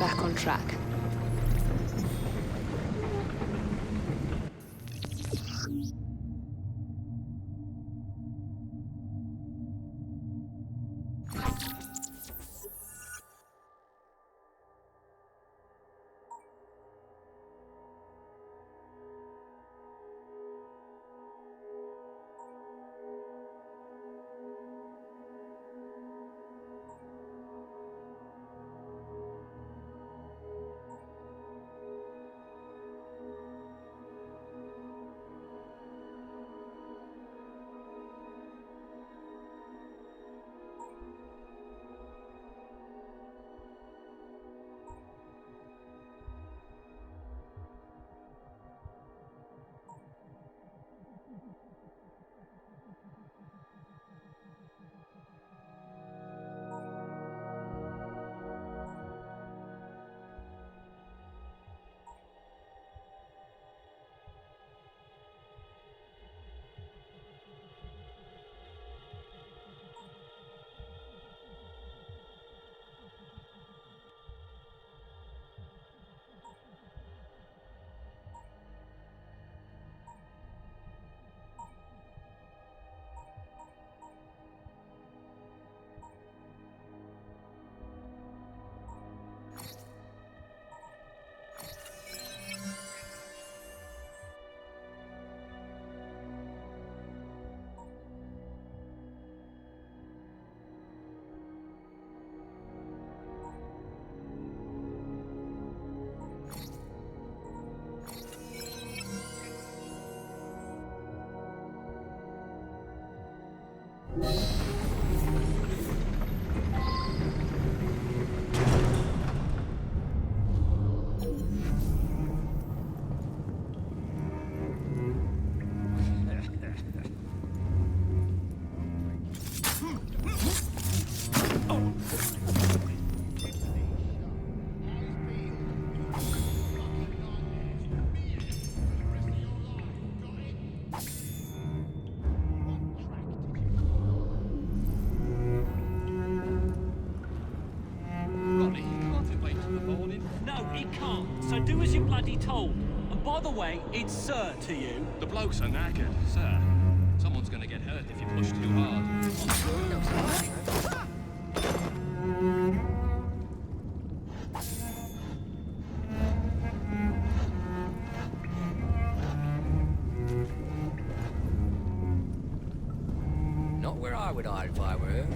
back on track. Told. And by the way, it's sir to you. The blokes are knackered, sir. Someone's gonna get hurt if you push too hard. Not where I would hide if I were her.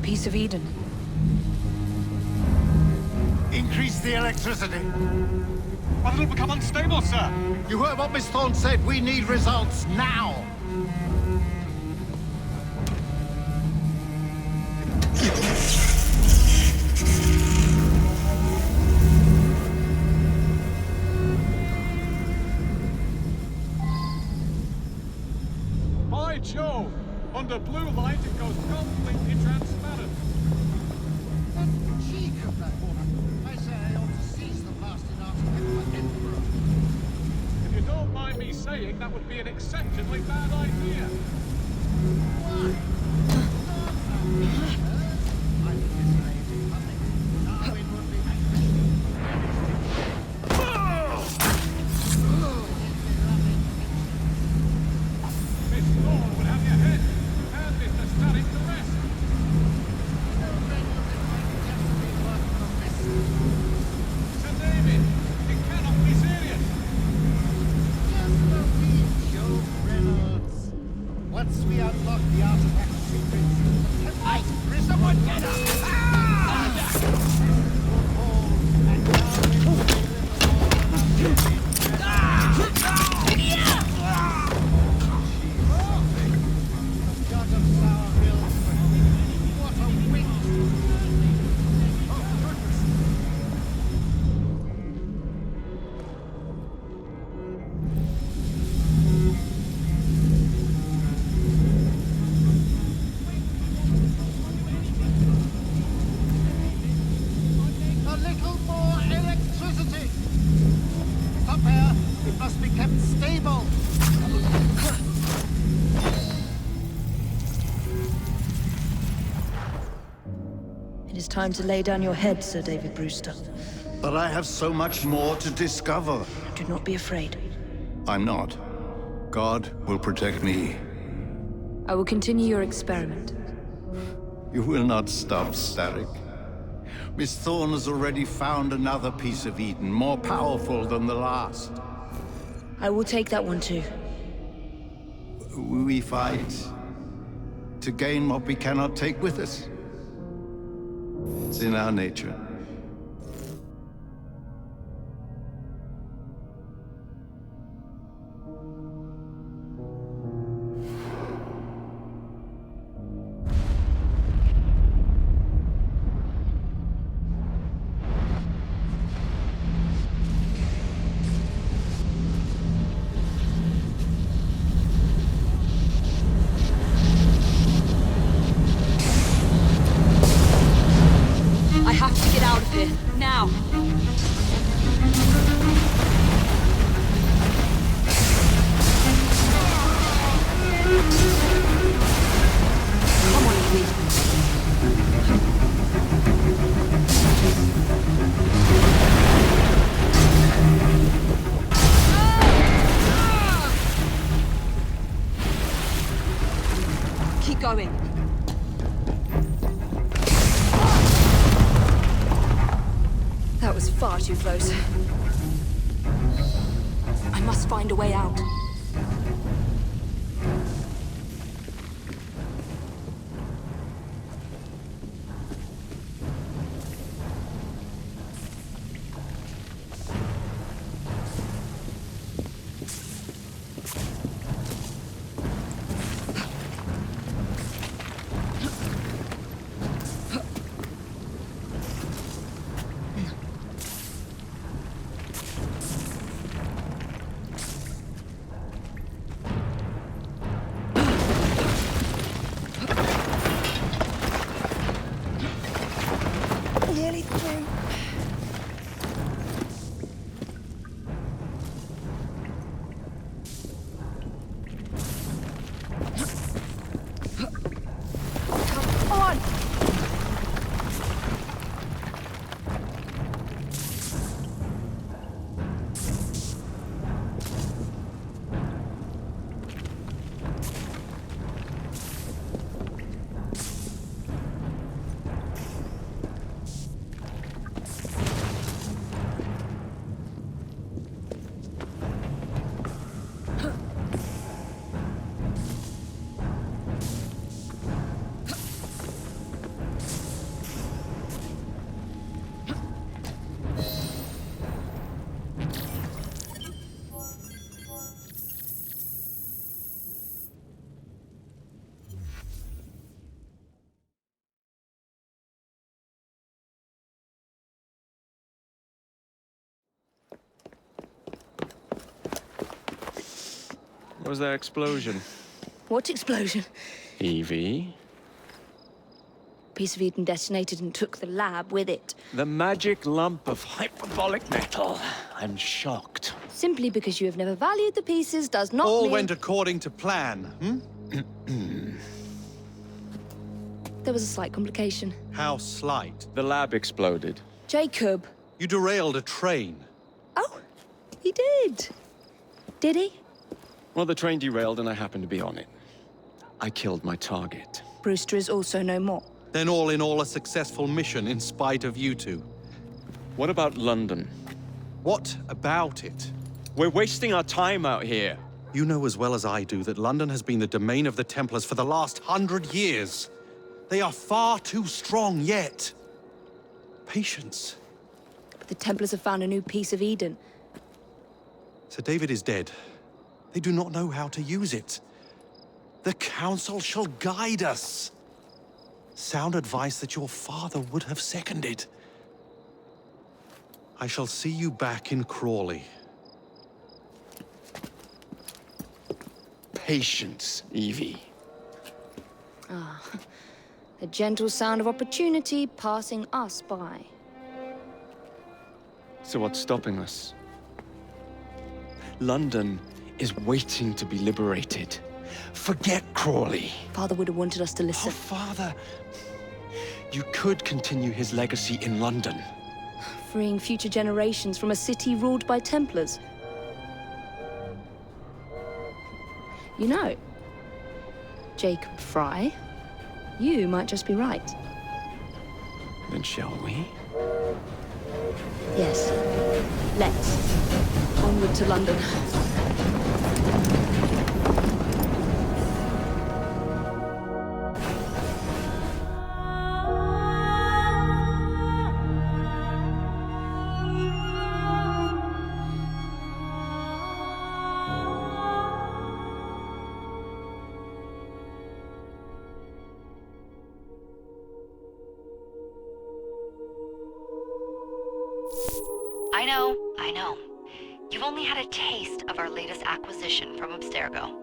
Piece of Eden. Increase the electricity. But it'll become unstable, sir. You heard what Miss Thorne said. We need results now. By Jove! Under blue light, it goes completely transparent. The cheek of that woman. I say I ought to seize the bastard after my emperor. If you don't mind me saying, that would be an exceptionally bad idea. Why? I think this slave's in public. Darwin would be angry. Miss Thorne would have you Once we unlock the artifact secrets, hey, someone get up! A little more electricity! Stop here! It must be kept stable! It is time to lay down your head, Sir David Brewster. But I have so much more to discover. Do not be afraid. I'm not. God will protect me. I will continue your experiment. You will not stop, Starrick. Miss Thorne has already found another piece of Eden, more powerful than the last. I will take that one too. We fight to gain what we cannot take with us. It's in our nature. I have to get out of here, now! Come on, Lee. Keep going. That was far too close. I must find a way out. Nearly through. Come on! What was that explosion? What explosion? Evie? Piece of Eden detonated and took the lab with it. The magic lump of hyperbolic metal. I'm shocked. Simply because you have never valued the pieces does not All mean... went according to plan, There was a slight complication. How slight. The lab exploded. Jacob. You derailed a train. Oh, he did. Did he? Well, the train derailed and I happened to be on it. I killed my target. Brewster is also no more. Then all in all a successful mission in spite of you two. What about London? What about it? We're wasting our time out here. You know as well as I do that London has been the domain of the Templars for the last 100 years. They are far too strong yet. Patience. But the Templars have found a new piece of Eden. Sir David is dead. They do not know how to use it. The Council shall guide us. Sound advice that your father would have seconded. I shall see you back in Crawley. Patience, Evie. The gentle sound of opportunity passing us by. So what's stopping us? London is waiting to be liberated. Forget Crawley. Father would have wanted us to Oh, listen. Father. You could continue his legacy in London. Freeing future generations from a city ruled by Templars. You know, Jacob Fry, you might just be right. Then shall we? Yes. Let's. Onward to London. I know. You've only had a taste of our latest acquisition from Abstergo.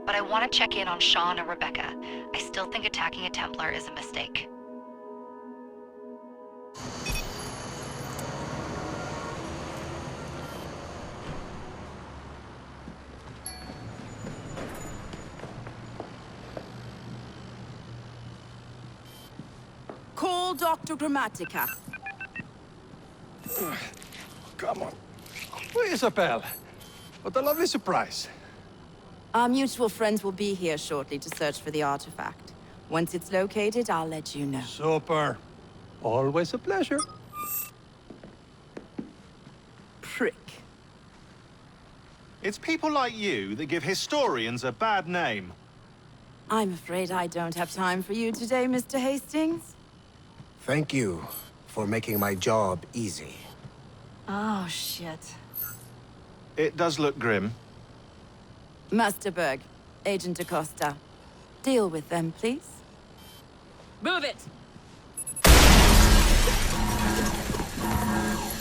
But I want to check in on Sean and Rebecca. I still think attacking a Templar is a mistake. Call Dr. Grammatica. Come on. Isabel. What a lovely surprise. Our mutual friends will be here shortly to search for the artifact. Once it's located, I'll let you know. Super. Always a pleasure. Prick. It's people like you that give historians a bad name. I'm afraid I don't have time for you today, Mr. Hastings. Thank you for making my job easy. Oh, shit. It does look grim. Masterberg, Agent Acosta. Deal with them, please. Move it!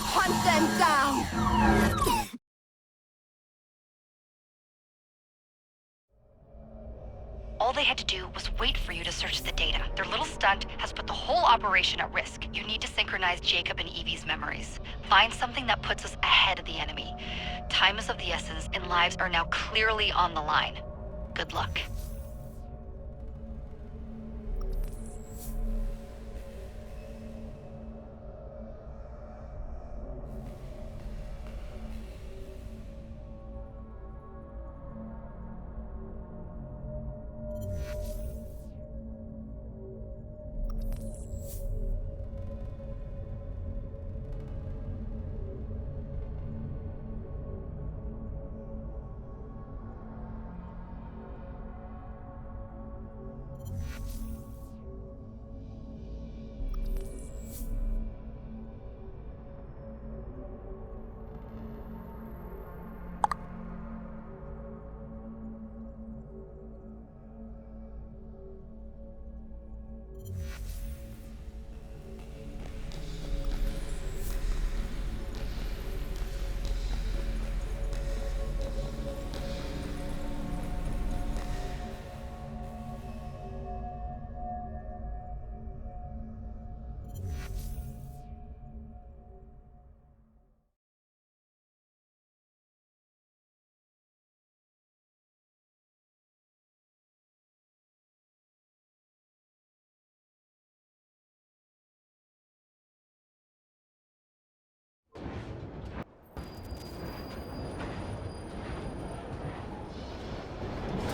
Hunt them down! All they had to do was wait for you to search the data. Their little stunt has put the whole operation at risk. You need to synchronize Jacob and Evie's memories. Find something that puts us ahead of the enemy. Time is of the essence, and lives are now clearly on the line. Good luck.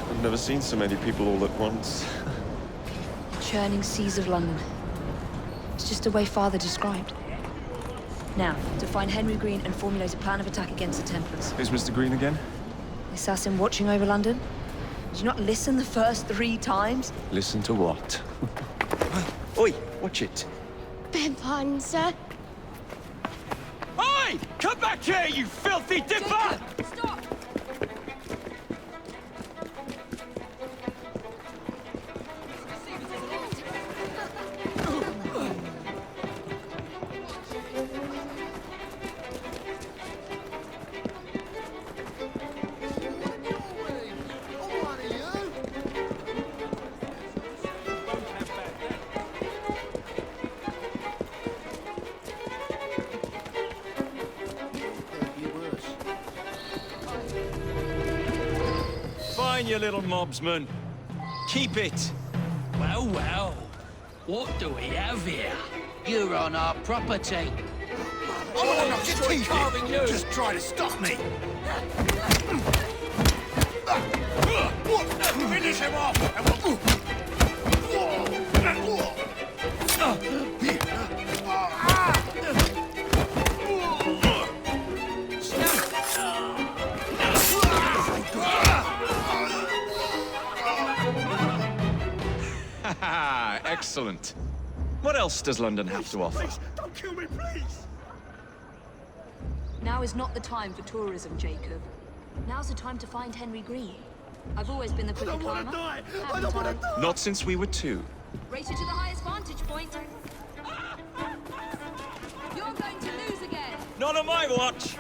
I've never seen so many people all at once. Churning seas of London. It's just the way Father described. Now, to find Henry Green and formulate a plan of attack against the Templars. Who's Mr. Green again? Assassin watching over London? Did you not listen the first 3 times? Listen to what? Oi, watch it. Beg pardon, sir. Oi! Come back here, you filthy dipper! Stop! Fine, you little mobsman. Keep it. Well, well. What do we have here? You're on our property. I want to knock your teeth carving in. you. Just try to stop me. Finish him off. Excellent. What else does London have to offer? Please, don't kill me, please. Now is not the time for tourism, Jacob. Now's the time to find Henry Green. I've always been the quicker I don't want climber. to die. I don't want to die. Not since we were 2. Race you to the highest vantage point. You're going to lose again. Not on my watch.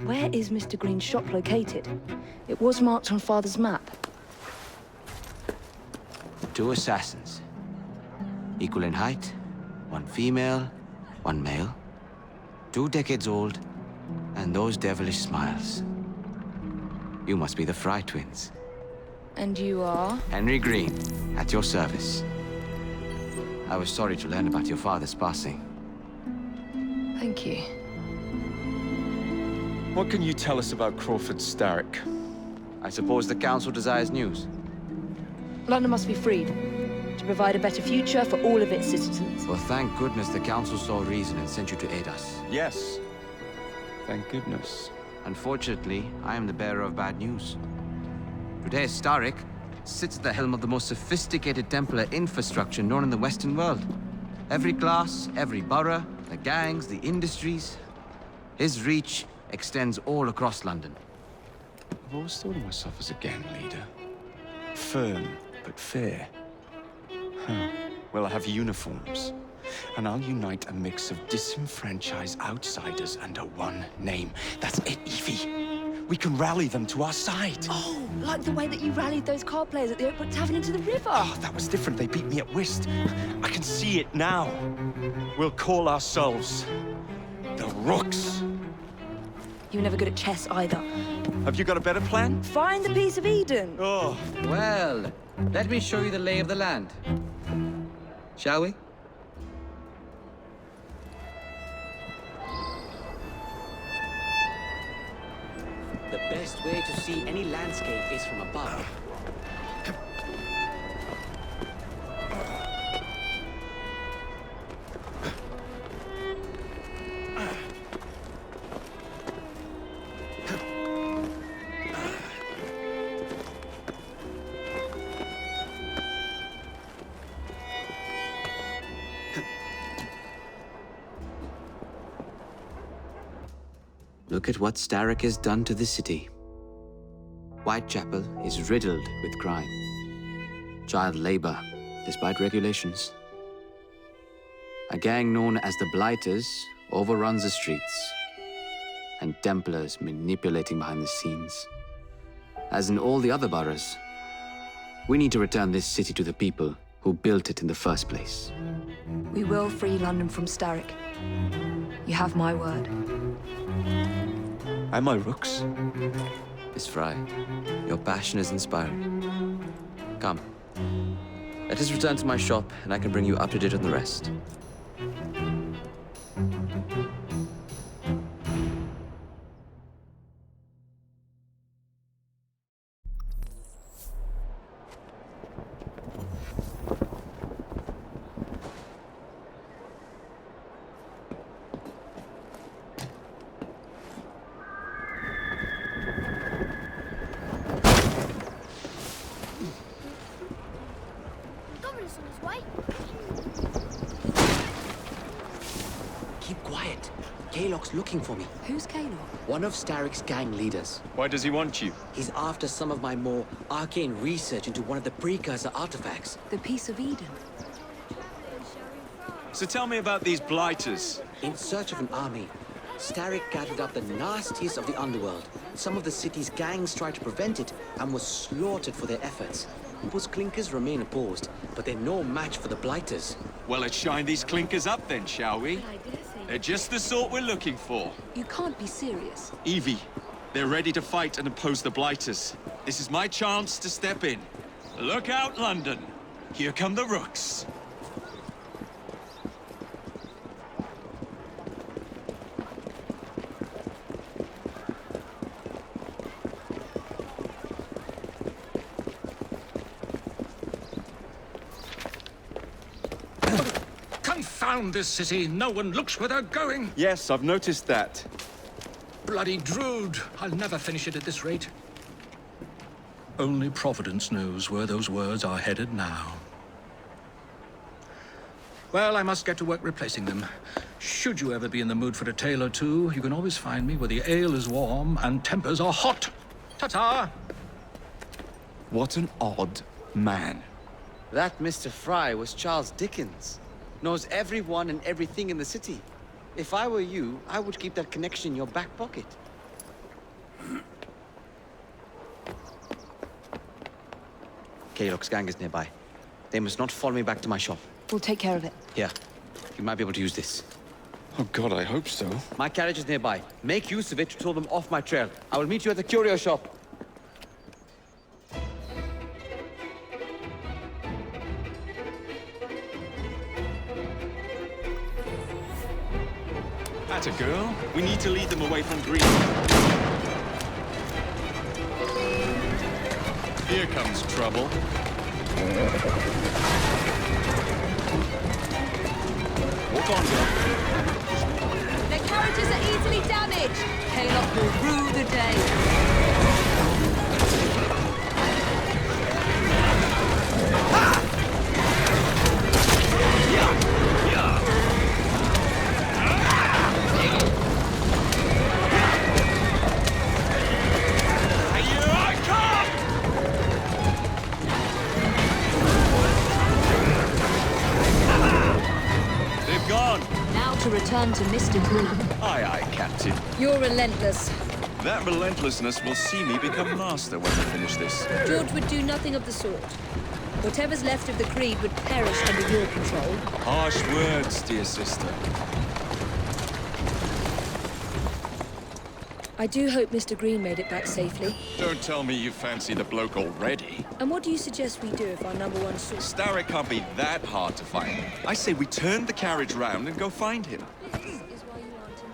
Where is Mr. Green's shop located? It was marked on Father's map. 2 assassins. Equal in height. 1 female, 1 male. 2 decades old. And those devilish smiles. You must be the Fry twins. And you are? Henry Green, at your service. I was sorry to learn about your father's passing. Thank you. What can you tell us about Crawford Starrick? I suppose the Council desires news. London must be freed, to provide a better future for all of its citizens. Well, thank goodness the Council saw reason and sent you to aid us. Yes. Thank goodness. Unfortunately, I am the bearer of bad news. Today, Starrick sits at the helm of the most sophisticated Templar infrastructure known in the Western world. Every class, every borough, the gangs, the industries. His reach extends all across London. I've always thought of myself as a gang leader. Firm, but fair. Huh. Well, I have uniforms. And I'll unite a mix of disenfranchised outsiders under one name. That's it, Evie. We can rally them to our side. Oh, like the way that you rallied those card players at the Oakwood Tavern into the river. Oh, that was different. They beat me at whist. I can see it now. We'll call ourselves the Rooks. You were never good at chess either. Have you got a better plan? Find the piece of Eden. Oh. Well, let me show you the lay of the land. Shall we? The best way to see any landscape is from above. Look at what Starrick has done to the city. Whitechapel is riddled with crime. Child labor, despite regulations. A gang known as the Blighters overruns the streets, and Templars manipulating behind the scenes. As in all the other boroughs, we need to return this city to the people who built it in the first place. We will free London from Starrick. You have my word. And my Rooks. The Miss Fry. Your passion is inspiring. Come. Let us return to my shop, and I can bring you up to date on the rest. Governor's on his way. Keep quiet. Kalok's looking for me. Who's Kalok? One of Starrick's gang leaders. Why does he want you? He's after some of my more arcane research into one of the precursor artifacts. The Piece of Eden. So tell me about these blighters. In search of an army, Starrick gathered up the nastiest of the underworld. Some of the city's gangs tried to prevent it and were slaughtered for their efforts. Those clinkers remain opposed, but they're no match for the blighters. Well, let's shine these clinkers up then, shall we? They're just the sort we're looking for. You can't be serious. Evie, they're ready to fight and oppose the blighters. This is my chance to step in. Look out, London. Here come the rooks. Confound this city! No one looks where they're going! Yes, I've noticed that. Bloody Drood! I'll never finish it at this rate. Only Providence knows where those words are headed now. Well, I must get to work replacing them. Should you ever be in the mood for a tale or two, you can always find me where the ale is warm and tempers are hot. Ta-ta! What an odd man. That Mr. Fry was Charles Dickens. Knows everyone and everything in the city. If I were you, I would keep that connection in your back pocket. Kalok's gang is nearby. They must not follow me back to my shop. We'll take care of it. Here, you might be able to use this. Oh God, I hope so. My carriage is nearby. Make use of it to throw them off my trail. I will meet you at the curio shop. Atta girl. We need to lead them away from green. Here comes trouble. Walk on, girl. Their carriages are easily damaged. Kalok will rue the day. To return to Mr. Green. Aye, aye, Captain. You're relentless. That relentlessness will see me become master when we finish this. George would do nothing of the sort. Whatever's left of the Creed would perish under your control. Harsh words, dear sister. I do hope Mr. Green made it back safely. Don't tell me you fancy the bloke already. And what do you suggest we do if our number one sword? Starrick can't be that hard to find. I say we turn the carriage round and go find him. This is why you aren't in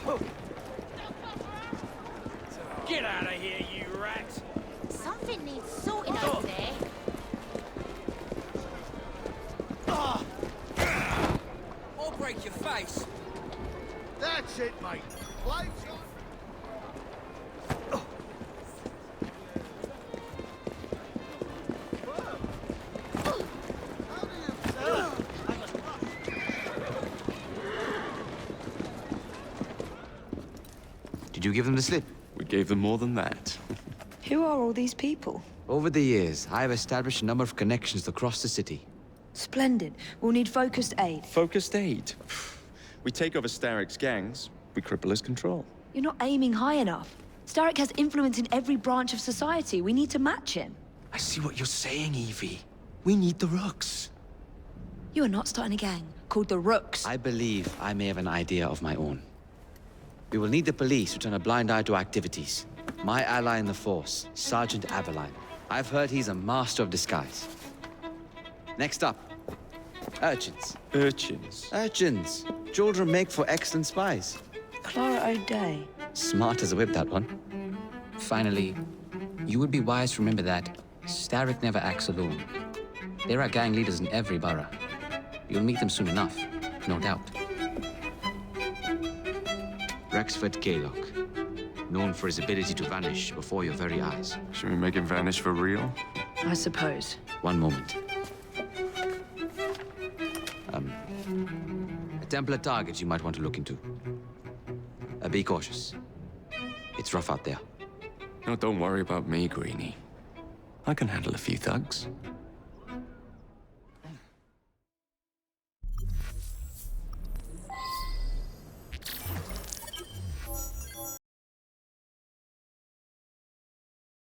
charge. Get out of here, you rat! Something needs sorting over there. Or break your face. That's it, mate. Lights on. Did you give them the slip? We gave them more than that. Who are all these people? Over the years, I have established a number of connections across the city. Splendid. We'll need focused aid. Focused aid. We take over Starrick's gangs, we cripple his control. You're not aiming high enough. Starrick has influence in every branch of society. We need to match him. I see what you're saying, Evie. We need the rooks. You are not starting a gang called the Rooks. I believe I may have an idea of my own. We will need the police to turn a blind eye to activities. My ally in the force, Sergeant Aberline. I've heard he's a master of disguise. Next up, urchins. Urchins? Urchins. Children make for excellent spies. Clara O'Day. Smart as a whip, that one. Finally, you would be wise to remember that Starrick never acts alone. There are gang leaders in every borough. You'll meet them soon enough, no doubt. Rexford Kaylock, known for his ability to vanish before your very eyes. Should we make him vanish for real? I suppose. One moment. A Templar target you might want to look into. Be cautious. It's rough out there. No, don't worry about me, Greenie. I can handle a few thugs.